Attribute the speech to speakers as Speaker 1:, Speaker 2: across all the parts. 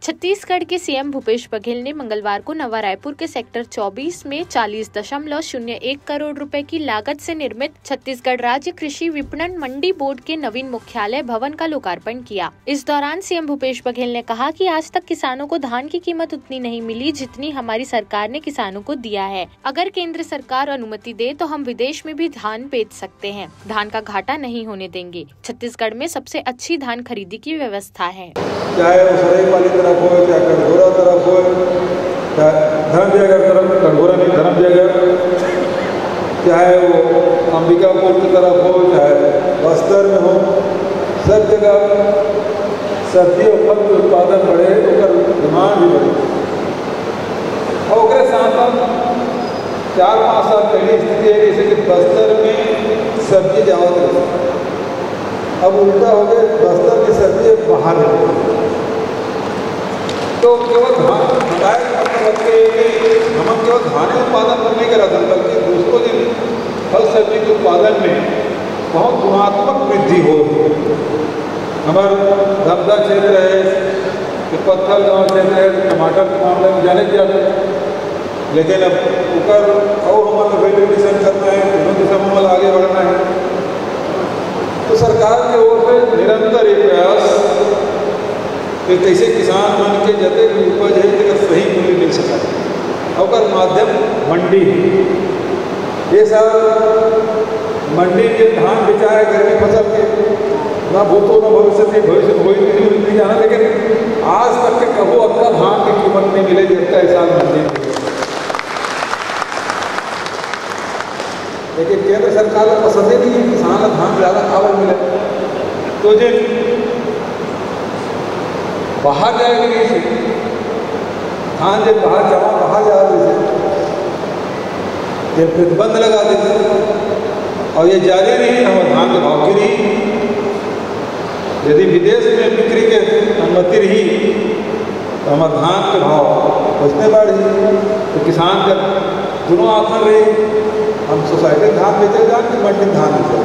Speaker 1: छत्तीसगढ़ के सीएम भूपेश बघेल ने मंगलवार को नवा रायपुर के सेक्टर 24 में 40.01 करोड़ रुपए की लागत से निर्मित छत्तीसगढ़ राज्य कृषि विपणन मंडी बोर्ड के नवीन मुख्यालय भवन का लोकार्पण किया। इस दौरान सीएम भूपेश बघेल ने कहा कि आज तक किसानों को धान की कीमत उतनी नहीं मिली जितनी हमारी सरकार ने किसानों को दिया है। अगर केंद्र सरकार अनुमति दे तो हम विदेश में भी धान बेच सकते हैं। धान का घाटा नहीं होने देंगे। छत्तीसगढ़ में सबसे अच्छी धान खरीदी की व्यवस्था है।
Speaker 2: चाहे वो सरायपाली तरफ हो, चाहे कटघोरा तरफ हो, चाहे धर्मजयगढ़ तरफ, कटघोरा नहीं धर्मजयगढ़, चाहे वो अंबिकापुर की तरफ हो, चाहे बस्तर में हो, सब जगह सब्जी और फल के उत्पादन बढ़े, डिमांड भी बढ़े। और साथ साथ 4-5 साल पहले स्थिति है जैसे कि बस्तर में सब्जी ज़्यादा रही, अब उल्टा हो गया, बस्तर की सब्जी बाहर है। तो केवल धान बताए मतलब हम केवल धान उत्पादन करने के रहा बल्कि दूसरों दिन फल सब्जी के उत्पादन में बहुत गुणात्मक वृद्धि हो। हमारे धमदा क्षेत्र है, पत्थर गाँव क्षेत्र है, टमाटर के मामले में जाने जाते, लेकिन अब ऊपर और हमारे वैल्यू एडिशन करना है, दोनों दिशा में आगे बढ़ना है। तो सरकार की ओर से निरंतर एक प्रयास कि कैसे किसान मन के जते की उपज है तो सही मूल्य मिल सका। और माध्यम मंडी, ये सब मंडी में धान बेचाए गर्मी फसल के ना भूतो न भविष्य में नहीं जाना, लेकिन आज तक के कबो अपना धान की कीमत नहीं मिले जितना इस साल मंडी में। लेकिन केंद्र सरकार को पसंद ही नहीं है किसान को धान ज़्यादा खावर मिले, तो जो बाहर जाएगी नहीं धान जब बाहर जा ये प्रतिबंध लगा देते और ये जारी नहीं हम धान के भाव की नहीं। यदि विदेश में बिक्री के अनुमति रही तो हमारे धान के भाव बचने बढ़ी, तो किसान का दोनों आखन रही। हम सोसाइटी में धान बेचे जाए कि मंडी में धान बेचे,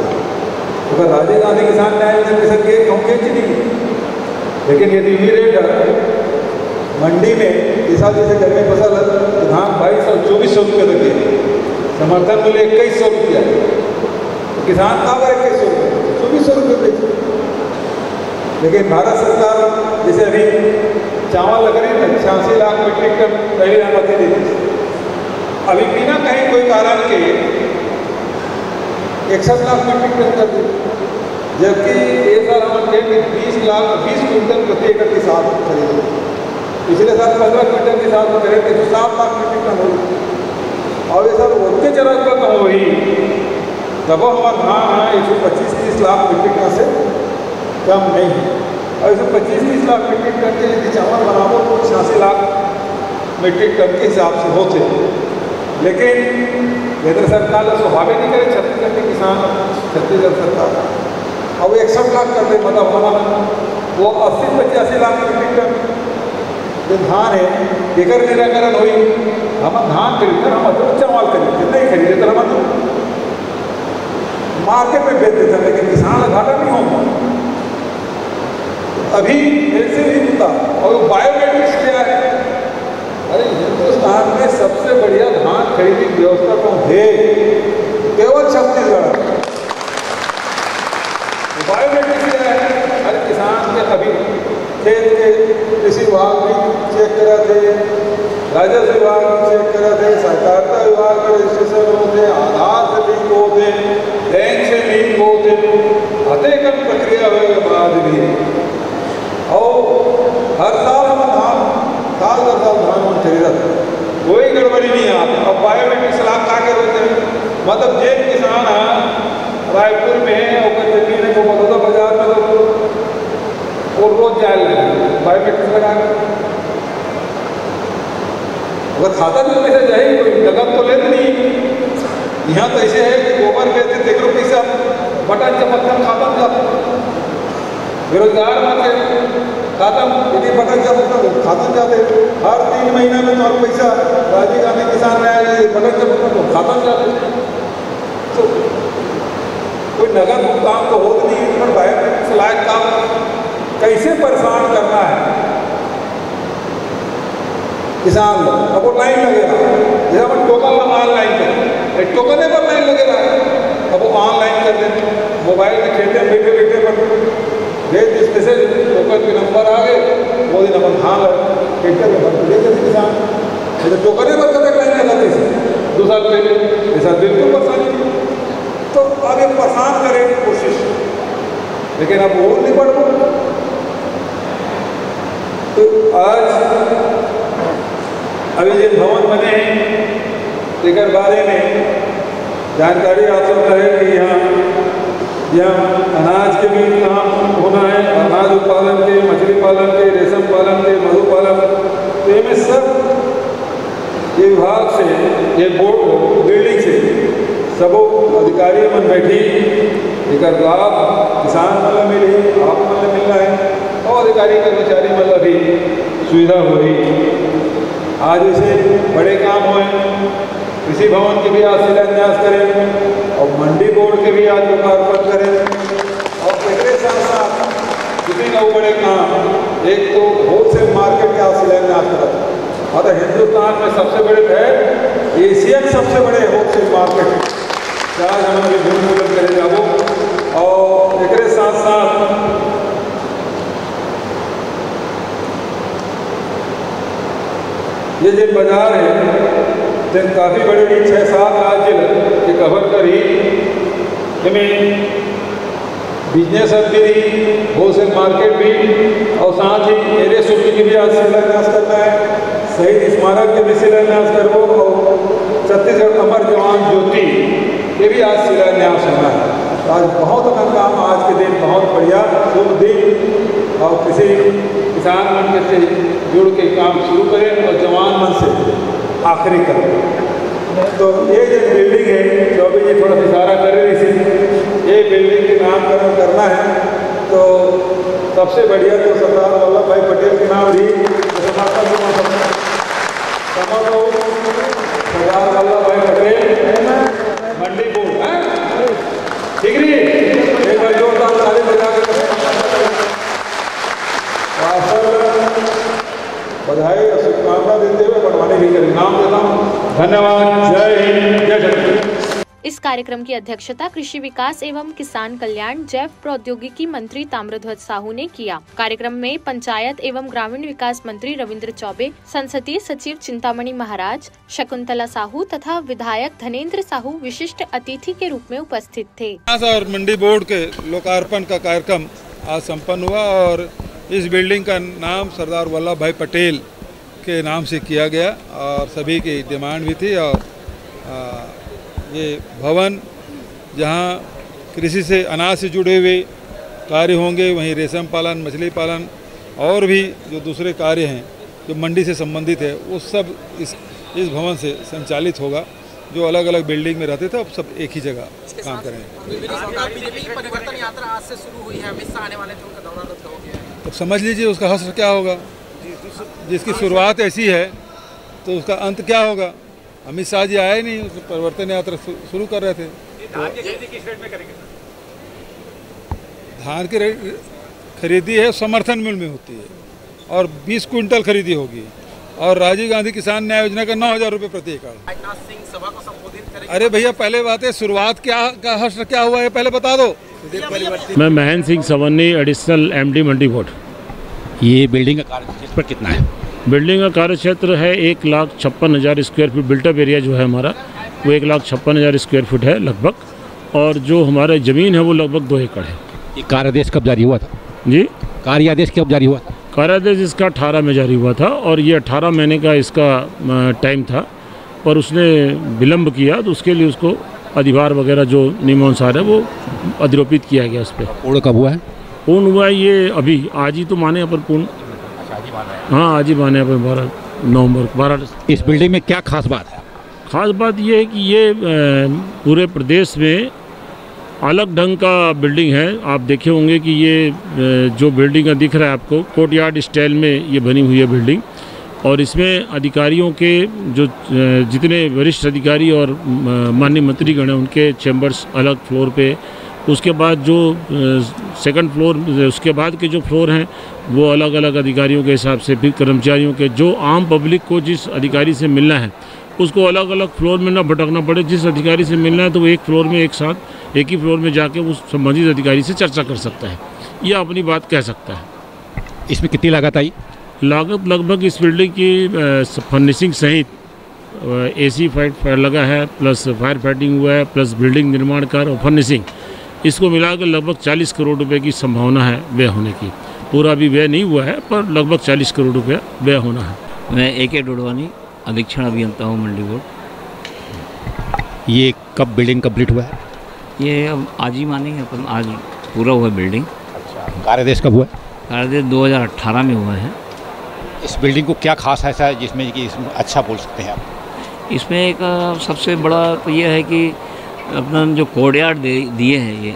Speaker 2: अगर राजीव गांधी किसान न्याय योजना के कम बेच नहीं, लेकिन यदि ये रेट मंडी में इस साल जैसे गर्मी फसल तो धान 2200-2400 रुपये तक है, समर्थन मूल्य 2100 रुपया, तो किसान कहाँ पर 2100 रुपये 2400 रुपये बेचे। लेकिन भारत सरकार जैसे अभी चावल लग रही है 86 लाख मीट्रिक टन पहले अनुमति दी थी, अभी बिना कहीं कोई कारण के 61 लाख मीट्रिक टन कर दी, जबकि एक साल हम 20 क्विंटल प्रति एकड़ के साथ खरीदे, पिछले साल 15 क्विंटल के साथ खरीदे तो 7 लाख मीट्रिक टन हो। और ये सब उतने चरण पर कम हुई जब हमारा धान है 125-30 लाख मीट्रिक टन से कम नहीं है। और 125-30 लाख मीट्रिक टन के यदि चावल बनाओ तो 86 लाख मीट्रिक टन के हिसाब से होते, लेकिन केंद्र सरकार ने स्वाभाविक नहीं करे छत्तीसगढ़ के किसान, छत्तीसगढ़ सरकार और वो 61 लाख कर दे, मतलब हमारा वो 80-85 लाख मीट्रिक टन जो धान है बेकर निराकरण हुई। हम धान खरीदकर हम अधिक चावल खरीदते नहीं खरीदे तो हम मार्केट में बेच देते, लेकिन किसान का घाटा नहीं होगा। अभी ऐसे ही होता। और बायोमेट्रिक्स क्या है, अरे हिंदुस्तान में सबसे बढ़िया धान खरीदी व्यवस्था तो है केवल छत्तीसगढ़। बायोमेट्रिक्स क्या है, हर किसान के अभी खेत के कृषि विभाग भी चेक करा थे, राजस्व विभाग भी चेक करा थे, सहकारिता विभाग में रजिस्ट्रेशन होते, आधार से लिंक होते, बैंक से लिंक होते, अतेकन प्रक्रिया होने के बाद भी और हर साल हम धान साल दर साल धान खरीदा था, कोई गड़बड़ी नहीं आती। और बायोमेट्रिक्स लाभ का के होते हैं, मतलब जे किसान है रायपुर में है और जमीन है वो बड़ौदा बाजार में तो रोज जाए लगे बायोमेट्रिक्स लगा अगर खाता भी पैसा जाए कोई नगद तो लेते नहीं। यहाँ तो ऐसे है कि गोबर बेचते देख लो पैसा बटन चमकता खाता में जाता, बेरोजगार मत खाता यदि बटन चमकता खाता में जाते, हर 3 महीना में तो पैसा राजीव गांधी किसान न्याय बटन चमकता तो खाता में जाते, तो कोई नगद भुगतान तो होता नहीं। पर बायोमेट्रिक्स लायक काम कैसे परेशान करना है किसान लोग, अब वो लाइन लगेगा, जैसे हम टोकन ऑनलाइन करें, टोकन पर लाइन लगेगा, अब वो ऑनलाइन कर दें, मोबाइल में खेलते हैं बैठे बैठे पर भेज जैसे टोकन के नंबर आ गए, वो दिन अपन धान ट्रैक्टर में भर देते थे किसान, जैसे टोकन पर करते लाइन लगाते थे 2 साल पहले, ऐसा बिल्कुल परेशानी। तो अब ये परेशान करें कोशिश, लेकिन अब वो नहीं बढ़ रहा। तो आज अभी जो भवन बने हैं लेकर बारे में जानकारी आप सब रहे कि यहाँ अनाज के भी काम होना है, अनाज उत्पादन के, मछली पालन के, रेशम पालन के, मधु पालन, तो इनमें सब ये विभाग से, ये बोर्ड बिल्डिंग से सब अधिकारी मन बैठी एक लाभ किसान मतलब मिले, आप मतलब मिल रहा है और अधिकारी कर्मचारी मतलब भी सुविधा हो रही। आज ऐसे बड़े काम हुए, कृषि भवन के भी आज शिलान्यास करें और मंडी बोर्ड के भी आज लोकार्पण करें और पहले साथ साथ कितने का बड़े काम, एक तो होलसेल मार्केट के आज शिलान्यास करा और हिंदुस्तान में सबसे बड़े है, एशिया के सबसे बड़े होलसेल मार्केट आज हमारे भूमिपूजन करेगा वो। और एक साथ साथ ये जो बाजार है तो काफ़ी बड़े 6-7 राज्य के कवर करी, इनमें बिजनेस हब भी, होलसेल मार्केट भी और साथ ही एरिया सूची की भी आज शिलान्यास करना है, शहीद स्मारक के भी शिलान्यास करो और छत्तीसगढ़ अमर जवान ज्योति ये भी आज शिलान्यास होना है। तो आज बहुत अपना काम, आज के दिन बहुत बढ़िया शुभ दिन और किसी किसान मन से जुड़ के काम शुरू करें और जवान मन से आखिरी करें। तो ये जो बिल्डिंग है चौबे जी थोड़ा इशारा कर रही थी, ये बिल्डिंग के नामकरण करना है तो सबसे बढ़िया तो सरदार वल्लभ भाई पटेल के नाम ही सरदार वल्लभ भाई पटेल मंडी बोर्ड है, ठीक है। एक बार जोरदार ताली बजा के बधाई और शुभकामना देते हुए बनवाने की करें, नाम देता हूँ। धन्यवाद। जय हिंद, जय जगन्नाथ।
Speaker 1: इस कार्यक्रम की अध्यक्षता कृषि विकास एवं किसान कल्याण जैव प्रौद्योगिकी मंत्री ताम्रध्वज साहू ने किया। कार्यक्रम में पंचायत एवं ग्रामीण विकास मंत्री रविंद्र चौबे, संसदीय सचिव चिंतामणि महाराज, शकुंतला साहू तथा विधायक धनेन्द्र साहू विशिष्ट अतिथि के रूप में उपस्थित थे।
Speaker 2: और मंडी बोर्ड के लोकार्पण का कार्यक्रम आज संपन्न हुआ और इस बिल्डिंग का नाम सरदार वल्लभ भाई पटेल के नाम से किया गया और सभी की डिमांड भी थी। और ये भवन जहाँ कृषि से अनाज से जुड़े हुए कार्य होंगे, वहीं रेशम पालन, मछली पालन और भी जो दूसरे कार्य हैं जो मंडी से संबंधित है वो सब इस भवन से संचालित होगा। जो अलग अलग बिल्डिंग में रहते थे अब सब एक ही जगह काम करेंगे।
Speaker 3: परिवर्तन यात्रा आज से शुरू हुई है, अमित शाह आने वाले थे, उनका दौरा रद्द हो गया है।
Speaker 2: तो समझ लीजिए उसका हश्र क्या होगा। जिसकी शुरुआत ऐसी है तो उसका अंत क्या होगा। अमित शाह जी आए नहीं, परिवर्तन यात्रा शुरू कर रहे थे।
Speaker 3: धान की खरीदी किस रेट में करेंगे?
Speaker 2: धान की खरीदी है समर्थन मूल्य में होती है और 20 क्विंटल खरीदी होगी और राजीव गांधी किसान न्याय योजना का 9,000 रुपये प्रति एकड़।
Speaker 3: राजनाथ सिंह सभा को संबोधित करेंगे।
Speaker 2: अरे भैया पहले बात है, शुरुआत क्या का हश्र क्या हुआ है पहले बता दो।
Speaker 4: मैं महेंद्र सिंह सवन्नी, एडिशनल MD मंडी बोर्ड।
Speaker 5: ये बिल्डिंग का कार्यक्षेत्र कितना है?
Speaker 4: बिल्डिंग का कार्यक्षेत्र है 1,56,000 स्क्वायर फीट। बिल्टअप एरिया जो है हमारा वो 1,56,000 स्क्वायर फीट है लगभग, और जो हमारा ज़मीन है वो लगभग 2 एकड़ है।
Speaker 5: ये कार्यादेश कब जारी हुआ था
Speaker 4: जी?
Speaker 5: कार्यादेश कब जारी हुआ था?
Speaker 4: कार्यादेश इसका 18 में जारी हुआ था और ये 18 महीने का इसका टाइम था और उसने विलम्ब किया तो उसके लिए उसको अधिभार वगैरह जो नियमानुसार है वो अधिरोपित किया गया उस पर।
Speaker 5: पूर्ण कब हुआ है?
Speaker 4: पूर्ण हुआ है ये अभी आज ही तो माने अपन पूर्ण। हाँ आज ही माने अपन 12 नवंबर 12।
Speaker 5: इस बिल्डिंग में क्या खास बात है?
Speaker 4: खास बात ये है कि ये पूरे प्रदेश में अलग ढंग का बिल्डिंग है। आप देखे होंगे कि ये जो बिल्डिंग दिख रहा है आपको कोर्टयार्ड स्टाइल में ये बनी हुई है बिल्डिंग, और इसमें अधिकारियों के जो जितने वरिष्ठ अधिकारी और माननीय मंत्रीगण हैं उनके चैम्बर्स अलग फ्लोर पे उसके बाद जो सेकंड फ्लोर, उसके बाद के जो फ्लोर हैं वो अलग अलग अधिकारियों के हिसाब से, फिर कर्मचारियों के, जो आम पब्लिक को जिस अधिकारी से मिलना है उसको अलग अलग फ्लोर में ना भटकना पड़े। जिस अधिकारी से मिलना है तो वो एक फ्लोर में एक साथ एक ही फ्लोर में जाके उस संबंधित अधिकारी से चर्चा कर सकता है या अपनी बात कह सकता है।
Speaker 5: इसमें कितनी लागत आई?
Speaker 4: लागत लगभग इस बिल्डिंग की फर्निशिंग सहित AC फायर लगा है, प्लस फायर फाइटिंग हुआ है, प्लस बिल्डिंग निर्माण कार्य और फर्निशिंग, इसको मिलाकर लगभग 40 करोड़ रुपए की संभावना है व्यय होने की। पूरा भी व्यय नहीं हुआ है पर लगभग 40 करोड़ रुपया व्यय होना है।
Speaker 6: मैं AK डोडवानी, अधीक्षण अभियंता हूँ, मंडी बोर्ड।
Speaker 5: ये कब बिल्डिंग कंप्लीट हुआ है?
Speaker 6: ये अब आज ही मानेंगे अपन, आज पूरा हुआ बिल्डिंग।
Speaker 5: कार्यादेश कब हुआ है?
Speaker 6: कार्यादेश 2018 में हुआ है।
Speaker 5: इस बिल्डिंग को क्या खास ऐसा है जिसमें कि इसमें अच्छा बोल सकते हैं आप?
Speaker 6: इसमें एक सबसे बड़ा तो ये है कि अपना जो कोर्टयार्ड दिए हैं ये,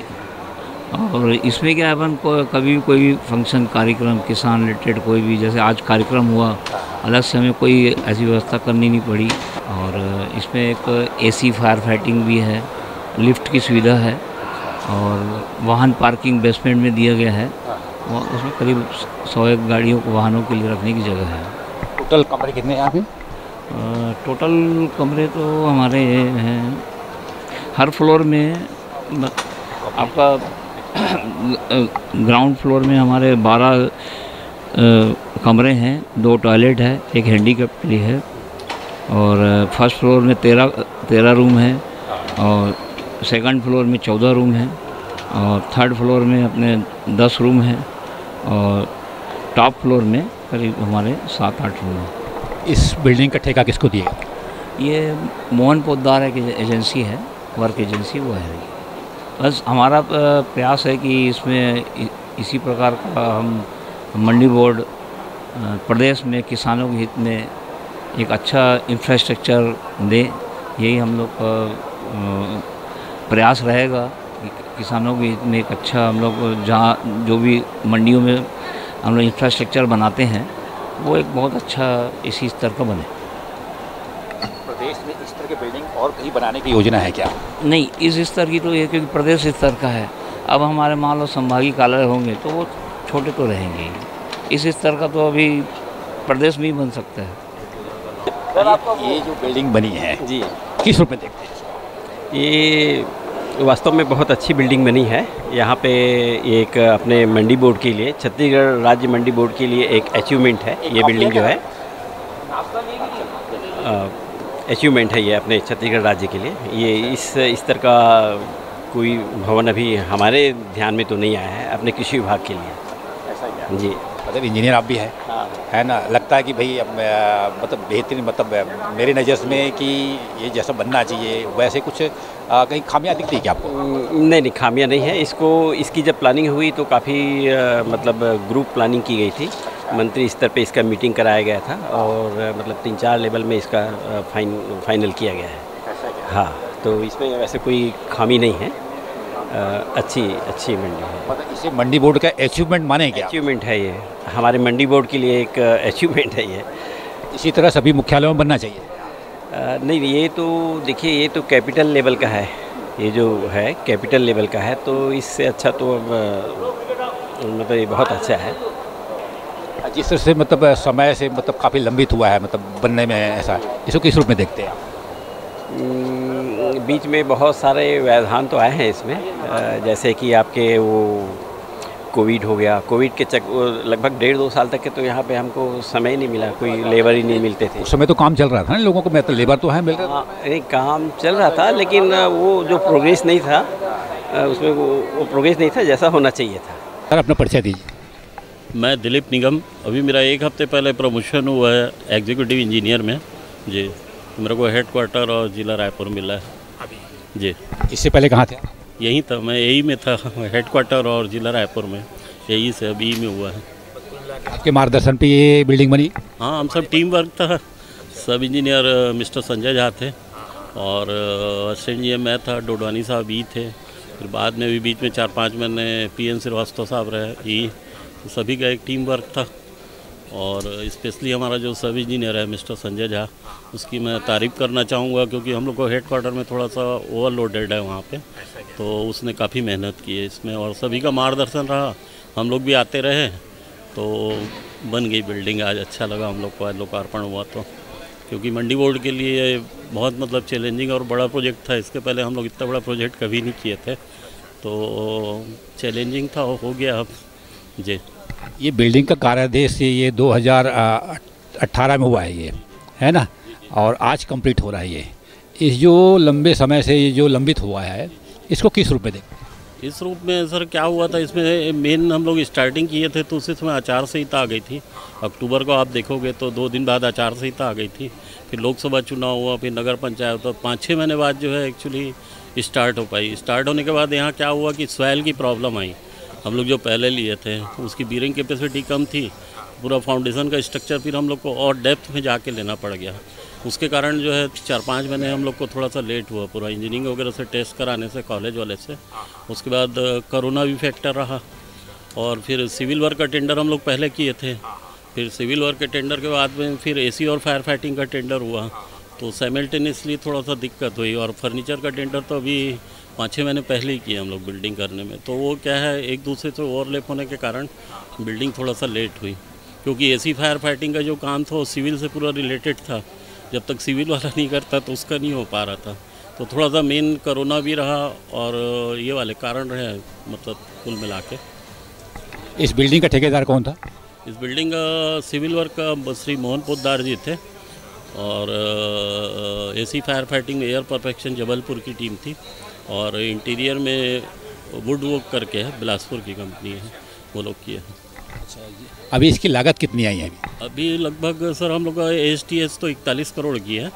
Speaker 6: और इसमें क्या अपन को कभी भी कोई भी फंक्शन, कार्यक्रम, किसान रिलेटेड कोई भी, जैसे आज कार्यक्रम हुआ, अलग से हमें कोई ऐसी व्यवस्था करनी नहीं पड़ी। और इसमें एक AC फायर फाइटिंग भी है, लिफ्ट की सुविधा है और वाहन पार्किंग बेसमेंट में दिया गया है। उसमें करीब 100 गाड़ियों को, वाहनों के लिए रखने की जगह है।
Speaker 5: टोटल कमरे कितने हैं यहाँ पे?
Speaker 6: टोटल कमरे तो हमारे हैं, हर फ्लोर में आपका ग्राउंड फ्लोर में हमारे 12 कमरे हैं, 2 टॉयलेट है, एक हैंडीकैप के लिए है, और फर्स्ट फ्लोर में 13 रूम है, और सेकंड फ्लोर में 14 रूम है, और थर्ड फ्लोर में अपने 10 रूम है, और टॉप फ्लोर में करीब हमारे 7-8 रूम है।
Speaker 5: इस बिल्डिंग का ठेका किसको दिया?
Speaker 6: ये मोहन पोद्दार एक एजेंसी है, वर्क एजेंसी, वो है। बस हमारा प्रयास है कि इसमें इसी प्रकार का हम मंडी बोर्ड प्रदेश में किसानों के हित में एक अच्छा इंफ्रास्ट्रक्चर दे। यही हम लोग का प्रयास रहेगा कि किसानों के हित में एक अच्छा, हम लोग जहाँ जो भी मंडियों में हम लोग इंफ्रास्ट्रक्चर बनाते हैं वो एक बहुत अच्छा इसी स्तर का बने।
Speaker 5: प्रदेश में इस तरह की बिल्डिंग और कहीं बनाने की योजना है क्या?
Speaker 6: नहीं, इस स्तर की तो ये, क्योंकि प्रदेश स्तर का है। अब हमारे मान लो संभागीय कार्यालय होंगे तो वो छोटे तो रहेंगे ही, इस स्तर का तो अभी प्रदेश में ही बन सकता है।
Speaker 5: ये जो बिल्डिंग बनी है
Speaker 7: जी,
Speaker 5: किस रूप में देखते हैं?
Speaker 7: ये वास्तव में बहुत अच्छी बिल्डिंग बनी है। यहाँ पे एक अपने मंडी बोर्ड के लिए, छत्तीसगढ़ राज्य मंडी बोर्ड के लिए एक अचीवमेंट है। ये बिल्डिंग जो है अचीवमेंट है ये अपने छत्तीसगढ़ राज्य के लिए। ये इस तरह का कोई भवन अभी हमारे ध्यान में तो नहीं आया है अपने कृषि विभाग के लिए। ऐसा जी,
Speaker 5: मतलब इंजीनियर आप भी हैं, है ना? लगता है कि भाई अब मतलब बेहतरीन, मतलब मेरी नज़र में कि ये जैसा बनना चाहिए वैसे कुछ कहीं खामियां दिखती है क्या आपको?
Speaker 7: नहीं, खामियां नहीं है। इसकी जब प्लानिंग हुई तो काफ़ी मतलब ग्रुप प्लानिंग की गई थी, मंत्री स्तर पे इसका मीटिंग कराया गया था, और मतलब 3-4 लेवल में इसका फाइनल किया गया है। हाँ, तो इसमें वैसे कोई खामी नहीं है। अच्छी मंडी है।
Speaker 5: मतलब इसे मंडी बोर्ड का अचीवमेंट माने क्या?
Speaker 7: अचीवमेंट है ये, हमारे मंडी बोर्ड के लिए एक अचीवमेंट है ये।
Speaker 5: इसी तरह सभी मुख्यालयों में बनना चाहिए?
Speaker 7: नहीं, ये तो देखिए, ये तो कैपिटल लेवल का है, ये जो है कैपिटल लेवल का है, तो इससे अच्छा तो अब मतलब ये बहुत अच्छा है।
Speaker 5: जिस तरह से मतलब समय से मतलब काफ़ी लंबित हुआ है मतलब बनने में, ऐसा इसको किस रूप में देखते हैं आप?
Speaker 7: बीच में बहुत सारे व्यवधान तो आए हैं इसमें, जैसे कि आपके वो कोविड हो गया। कोविड के लगभग 1.5-2 साल तक के तो यहाँ पे हमको समय ही नहीं मिला, कोई लेबर ही नहीं मिलते थे।
Speaker 5: उस समय तो काम चल रहा था ना लोगों को, मतलब लेबर तो है मिल रहा था।
Speaker 7: नहीं, काम चल रहा था, लेकिन वो जो प्रोग्रेस नहीं था उसमें, वो प्रोग्रेस नहीं था जैसा होना चाहिए था।
Speaker 5: सर अपना परिचय दीजिए।
Speaker 8: मैं दिलीप निगम, अभी मेरा 1 हफ्ते पहले प्रमोशन हुआ है एग्जीक्यूटिव इंजीनियर में जी। मेरे को हेडक्वार्टर और ज़िला रायपुर मिला है अभी जी।
Speaker 5: इससे पहले कहाँ थे?
Speaker 8: यहीं था, मैं यही में था, हेडक्वार्टर और ज़िला रायपुर में, यही से अभी में हुआ है।
Speaker 5: आपके मार्गदर्शन पे ये बिल्डिंग बनी?
Speaker 8: हाँ, हम सब टीम वर्क था। सब इंजीनियर मिस्टर संजय झा थे, और असिस्टेंट जी मैं था, डोडवानी साहब भी थे, फिर बाद में भी बीच में 4-5 महीने PN श्रीवास्तव साहब रहे, ये सभी का एक टीम वर्क था। और स्पेशली हमारा जो सब इंजीनियर है मिस्टर संजय झा, उसकी मैं तारीफ़ करना चाहूँगा, क्योंकि हम लोग को हेड क्वार्टर में थोड़ा सा ओवरलोडेड है वहाँ पे, तो उसने काफ़ी मेहनत की है इसमें और सभी का मार्गदर्शन रहा। हम लोग भी आते रहे तो बन गई बिल्डिंग। आज अच्छा लगा हम लोग को, आज लोकार्पण हुआ तो, क्योंकि मंडी बोर्ड के लिए बहुत मतलब चैलेंजिंग और बड़ा प्रोजेक्ट था। इसके पहले हम लोग इतना बड़ा प्रोजेक्ट कभी नहीं किए थे, तो चैलेंजिंग था, हो गया अब जी।
Speaker 5: ये बिल्डिंग का कार्यादेश ये 2018 में हुआ है ये, है ना, और आज कंप्लीट हो रहा है ये। इस जो लंबे समय से ये जो लंबित हुआ है, इसको किस रूप में देखते हैं?
Speaker 8: इस रूप में सर क्या हुआ था, इसमें मेन हम लोग स्टार्टिंग किए थे तो उसी समय आचार संहिता आ गई थी। अक्टूबर को आप देखोगे तो 2 दिन बाद आचार संहिता आ गई थी। फिर लोकसभा चुनाव हुआ, फिर नगर पंचायत, तो 5-6 महीने बाद जो है एक्चुअली स्टार्ट हो पाई। स्टार्ट होने के बाद यहाँ क्या हुआ कि सॉइल की प्रॉब्लम आई। हम लोग जो पहले लिए थे उसकी बीयरिंग कैपेसिटी कम थी, पूरा फाउंडेशन का स्ट्रक्चर फिर हम लोग को और डेप्थ में जाके लेना पड़ गया। उसके कारण जो है 4-5 महीने हम लोग को थोड़ा सा लेट हुआ पूरा इंजीनियरिंग वगैरह से टेस्ट कराने से कॉलेज वाले से। उसके बाद कोरोना भी फैक्टर रहा और फिर सिविल वर्क का टेंडर हम लोग पहले किए थे। फिर सिविल वर्क के टेंडर के बाद में फिर एसी और फायर फाइटिंग का टेंडर हुआ, तो साइमल्टेनियसली थोड़ा सा दिक्कत हुई। और फर्नीचर का टेंडर तो अभी 5-6 महीने पहले ही किए हम लोग बिल्डिंग करने में, तो वो क्या है एक दूसरे से ओवरलैप होने के कारण बिल्डिंग थोड़ा सा लेट हुई। क्योंकि एसी फायर फाइटिंग का जो काम था वो सिविल से पूरा रिलेटेड था, जब तक सिविल वाला नहीं करता तो उसका नहीं हो पा रहा था। तो थोड़ा सा मेन कोरोना भी रहा और ये वाले कारण रहे, मतलब कुल मिला के।
Speaker 5: इस बिल्डिंग का ठेकेदार कौन था?
Speaker 8: इस बिल्डिंग का सिविल वर्क का श्री मोहन पोद्दार जी थे और AC fire fighting air perfection Jabalpur की टीम थी और इंटीरियर में वुड वर्क करके है, बिलासपुर की कंपनी है, वो लोग किए हैं।
Speaker 5: अभी इसकी लागत कितनी आई है?
Speaker 8: अभी लगभग सर हम लोग का एसटीएस तो 41 करोड़ की है।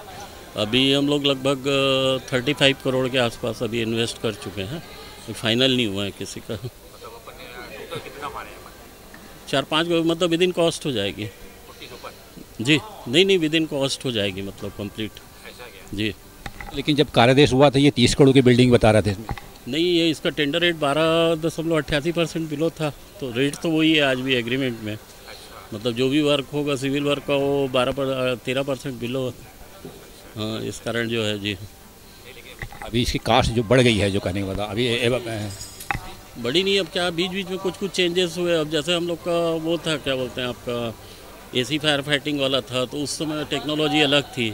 Speaker 8: अभी हम लोग लगभग 35 करोड़ के आसपास अभी इन्वेस्ट कर चुके हैं, फाइनल नहीं हुआ है किसी का। 4-5 मतलब विद इन कॉस्ट हो जाएगी जी। नहीं विद इन कॉस्ट हो जाएगी, मतलब कंप्लीट जी।
Speaker 5: लेकिन जब कार्यादेश हुआ था ये 30 करोड़ की बिल्डिंग बता रहे थे इसमें।
Speaker 8: नहीं, ये इसका टेंडर रेट 12.88% बिलो था, तो रेट तो वही है आज भी एग्रीमेंट में। मतलब जो भी वर्क होगा सिविल वर्क का वो 13% बिलो। हाँ, इस कारण जो है जी।
Speaker 5: अभी इसकी कास्ट जो बढ़ गई है, जो कहने वाला अभी
Speaker 8: बड़ी नहीं, अब क्या बीच बीच में कुछ चेंजेस हुए। अब जैसे हम लोग का वो था, क्या बोलते हैं आपका, एसी फायर फाइटिंग वाला था, तो उस समय टेक्नोलॉजी अलग थी।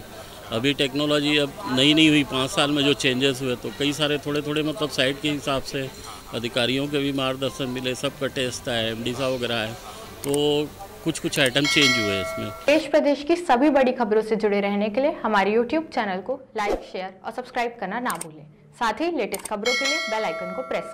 Speaker 8: अभी टेक्नोलॉजी अब नई हुई 5 साल में जो चेंजेस हुए, तो कई सारे थोड़े मतलब साइट के हिसाब से अधिकारियों के भी मार्गदर्शन मिले, सबका टेस्ट है, MD साहब वगैरह है, तो कुछ आइटम चेंज हुए इसमें।
Speaker 1: देश प्रदेश की सभी बड़ी खबरों से जुड़े रहने के लिए हमारे YouTube चैनल को लाइक, शेयर और सब्सक्राइब करना ना भूलें। साथ ही लेटेस्ट खबरों के लिए बेल आइकन को प्रेस